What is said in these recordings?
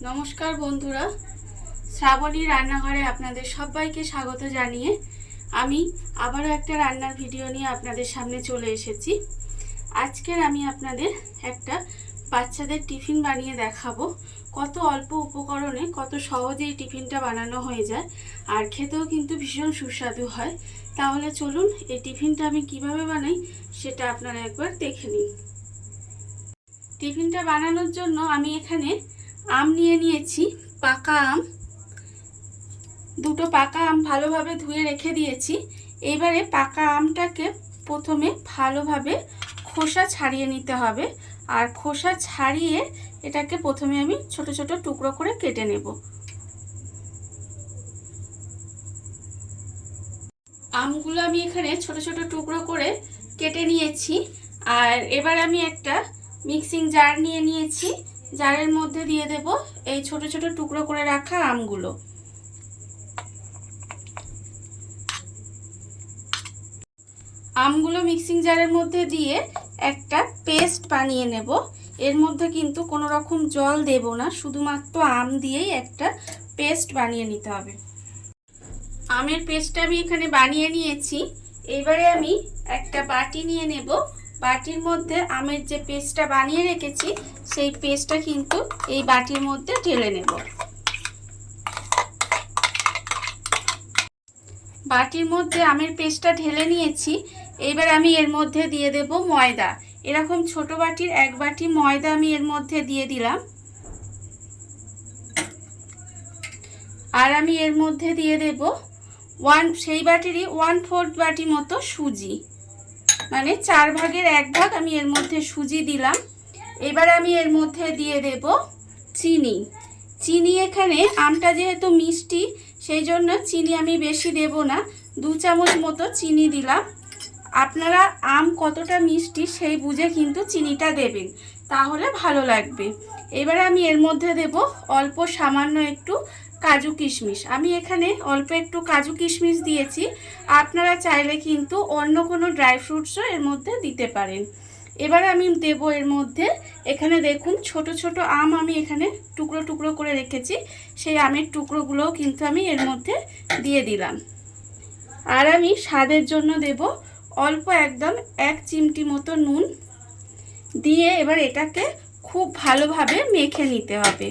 নমস্কার বন্ধুরা, শ্রাবণী রান্নাঘরে আপনাদের সবাইকে স্বাগত জানিয়ে আমি আবারও একটা রান্নার ভিডিও নিয়ে আপনাদের সামনে চলে এসেছি। আজকের আমি আপনাদের একটা বাচ্চাদের টিফিন বানিয়ে দেখাবো। কত অল্প উপকরণে কত সহজেই টিফিনটা বানানো হয়ে যায়, আর খেতেও কিন্তু ভীষণ সুস্বাদু হয়। তাহলে চলুন এই টিফিনটা আমি কিভাবে বানাই সেটা আপনারা একবার দেখে নিন। টিফিনটা বানানোর জন্য আমি এখানে আম নিয়ে নিয়েছি, পাকা আম। দুটো পাকা আম ভালোভাবে ধুয়ে রেখে দিয়েছি। এবারে পাকা আমটাকে প্রথমে ভালোভাবে খোসা ছাড়িয়ে নিতে হবে, আর খোসা ছাড়িয়ে এটাকে প্রথমে আমি ছোট ছোট টুকরো করে কেটে নেব। আমগুলো আমি এখানে ছোট ছোট টুকরো করে কেটে নিয়েছি। আর এবার আমি একটা মিক্সিং জার নিয়ে নিয়েছি, জারের মধ্যে দিয়ে দেব এই ছোট ছোট টুকরো করে রাখা আমগুলো। আমগুলো মিক্সিং জারের মধ্যে দিয়ে একটা পেস্ট বানিয়ে নেব। এর মধ্যে কিন্তু কোনো রকম জল দেব না, শুধুমাত্র আম দিয়েই একটা পেস্ট বানিয়ে নিতে হবে। আমের পেস্টটা আমি এখানে বানিয়ে নিয়েছি। এবারে আমি একটা বাটি নিয়ে নেব। বাটির মধ্যে আমের যে পেস্টটা বানিয়ে রেখেছি সেই পেস্টটা কিন্তু এই বাটির মধ্যে ঢেলে নেব। বাটির মধ্যে আমের পেস্টটা ঢেলে নিয়েছি। এবার আমি এর মধ্যে দিয়ে দেব ময়দা। এরকম ছোট বাটির এক বাটি ময়দা আমি এর মধ্যে দিয়ে দিলাম। আর আমি এর মধ্যে দিয়ে দেব সেই বাটিরই 1/4 বাটি মতো সুজি, মানে 4 ভাগের 1 ভাগ আমি এর মধ্যে সুজি দিলাম। এবার আমি এর মধ্যে দিয়ে দেব চিনি। চিনি এখানে আমটা যেহেতু মিষ্টি সেই জন্য চিনি আমি বেশি দেব না, 2 চামচ মতো চিনি দিলাম। আপনারা আম কতটা মিষ্টি সেই বুঝে কিন্তু চিনিটা দেবেন, তাহলে ভালো লাগবে। এবারে আমি এর মধ্যে দেব অল্প সামান্য একটু কাজু কিশমিশ। আমি এখানে অল্প একটু কাজু কিশমিশ দিয়েছি, আপনারা চাইলে কিন্তু অন্য কোনো ড্রাই ফ্রুটসও এর মধ্যে দিতে পারেন। এবার আমি দেব এর মধ্যে, এখানে দেখুন ছোট ছোট আম আমি এখানে টুকরো টুকরো করে রেখেছি, সেই আমের টুকরোগুলোও কিন্তু আমি এর মধ্যে দিয়ে দিলাম। আর আমি স্বাদের জন্য দেব অল্প একদম 1 চিমটি মতো নুন দিয়ে এবার এটাকে খুব ভালোভাবে মেখে নিতে হবে।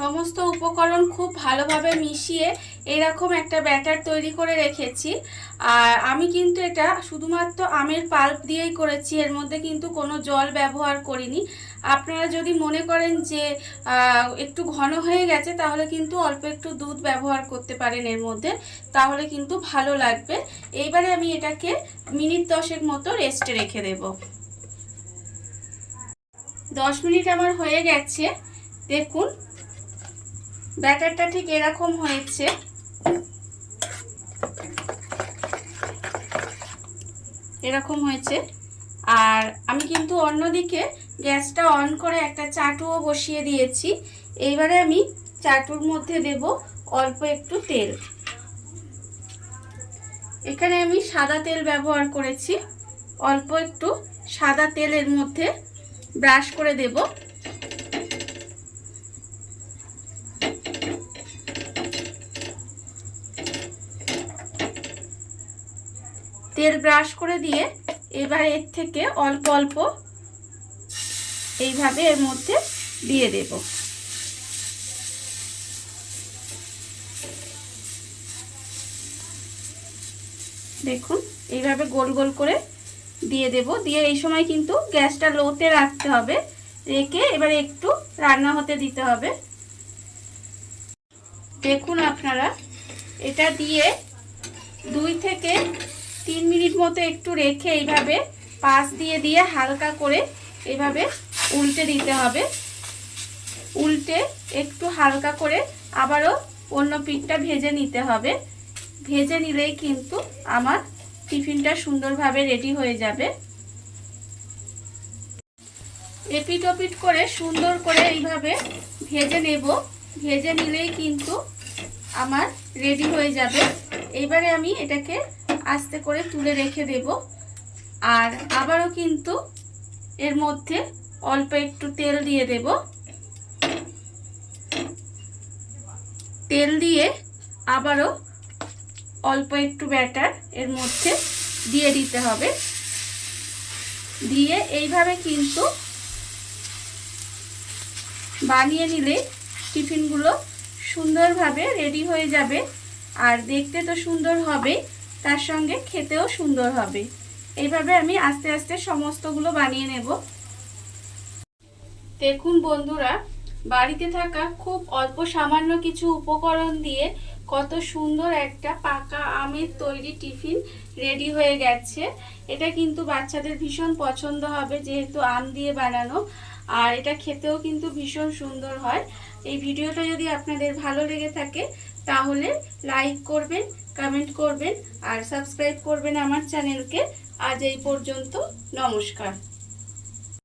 সমস্ত উপকরণ খুব ভালোভাবে মিশিয়ে এরকম একটা ব্যাটার তৈরি করে রেখেছি। আর আমি কিন্তু এটা শুধুমাত্র আমের পাল্প দিয়েই করেছি, এর মধ্যে কিন্তু কোনো জল ব্যবহার করিনি। আপনারা যদি মনে করেন যে একটু ঘন হয়ে গেছে তাহলে কিন্তু অল্প একটু দুধ ব্যবহার করতে পারেন এর মধ্যে, তাহলে কিন্তু ভালো লাগবে। এইবারে আমি এটাকে মিনিট 10 মতো রেস্টে রেখে দেব। 10 মিনিট আমার হয়ে গেছে। দেখুন ব্যাটারটা ঠিক এরকম হয়েছে। এরকম হয়েছে। আর আমি কিন্তু অন্যদিকে গ্যাসটা অন করে একটা চাটুও বসিয়ে দিয়েছি। এইবারে আমি চাটুর মধ্যে দেব অল্প একটু তেল। এখানে আমি সাদা তেল ব্যবহার করেছি। অল্প একটু সাদা তেলের মধ্যে ব্রাশ করে দেব। তেল ব্রাশ করে দিয়ে এবার এর থেকে অল্প অল্প এইভাবে এর মধ্যে দিয়ে দেব। দেখুন এইভাবে গোল গোল করে দিয়ে দেব। দিয়ে এই সময় কিন্তু গ্যাসটা লোতে রাখতে হবে, রেখে এবার একটু রান্না হতে দিতে হবে। দেখুন আপনারা এটা দিয়ে 2 থেকে 3 মিনিট মতো একটু রেখে এইভাবে পাশ দিয়ে দিয়ে হালকা করে এইভাবে উল্টে দিতে হবে। উল্টে একটু হালকা করে আবারও অন্য পিঠটা ভেজে নিতে হবে। ভেজে নিলেই কিন্তু আমার টিফিনটা সুন্দরভাবে রেডি হয়ে যাবে। এপিট ওপিট করে সুন্দর করে এইভাবে ভেজে নেব। ভেজে নিলেই কিন্তু আমার রেডি হয়ে যাবে। এইবারে আমি এটাকে আস্তে করে তুলে রেখে দেব। আর আবারও কিন্তু এর মধ্যে অল্প একটু তেল দিয়ে দেব। তেল দিয়ে আবারও অল্প একটু ব্যাটার এর মধ্যে দিয়ে দিতে হবে। দিয়ে এইভাবে কিন্তু বানিয়ে নিলে টিফিনগুলো সুন্দরভাবে রেডি হয়ে যাবে। আর দেখতে তো সুন্দর হবে, তার সঙ্গে খেতেও সুন্দর হবে। এইভাবে আমি আস্তে আস্তে সমস্তগুলো বানিয়ে নেব। দেখুন বন্ধুরা, বাড়িতে থাকা খুব অল্প সামান্য কিছু উপকরণ দিয়ে কত সুন্দর একটা পাকা আমের তৈরি টিফিন রেডি হয়ে গেছে। এটা কিন্তু বাচ্চাদের ভীষণ পছন্দ হবে, যেহেতু আম দিয়ে বানানো, আর এটা খেতেও কিন্তু ভীষণ সুন্দর হয়। এই ভিডিওটা যদি আপনাদের ভালো লেগে থাকে তাহলে লাইক করবেন, কমেন্ট করবেন আর সাবস্ক্রাইব করবেন আমার চ্যানেলকে। আজ এই পর্যন্ত, নমস্কার।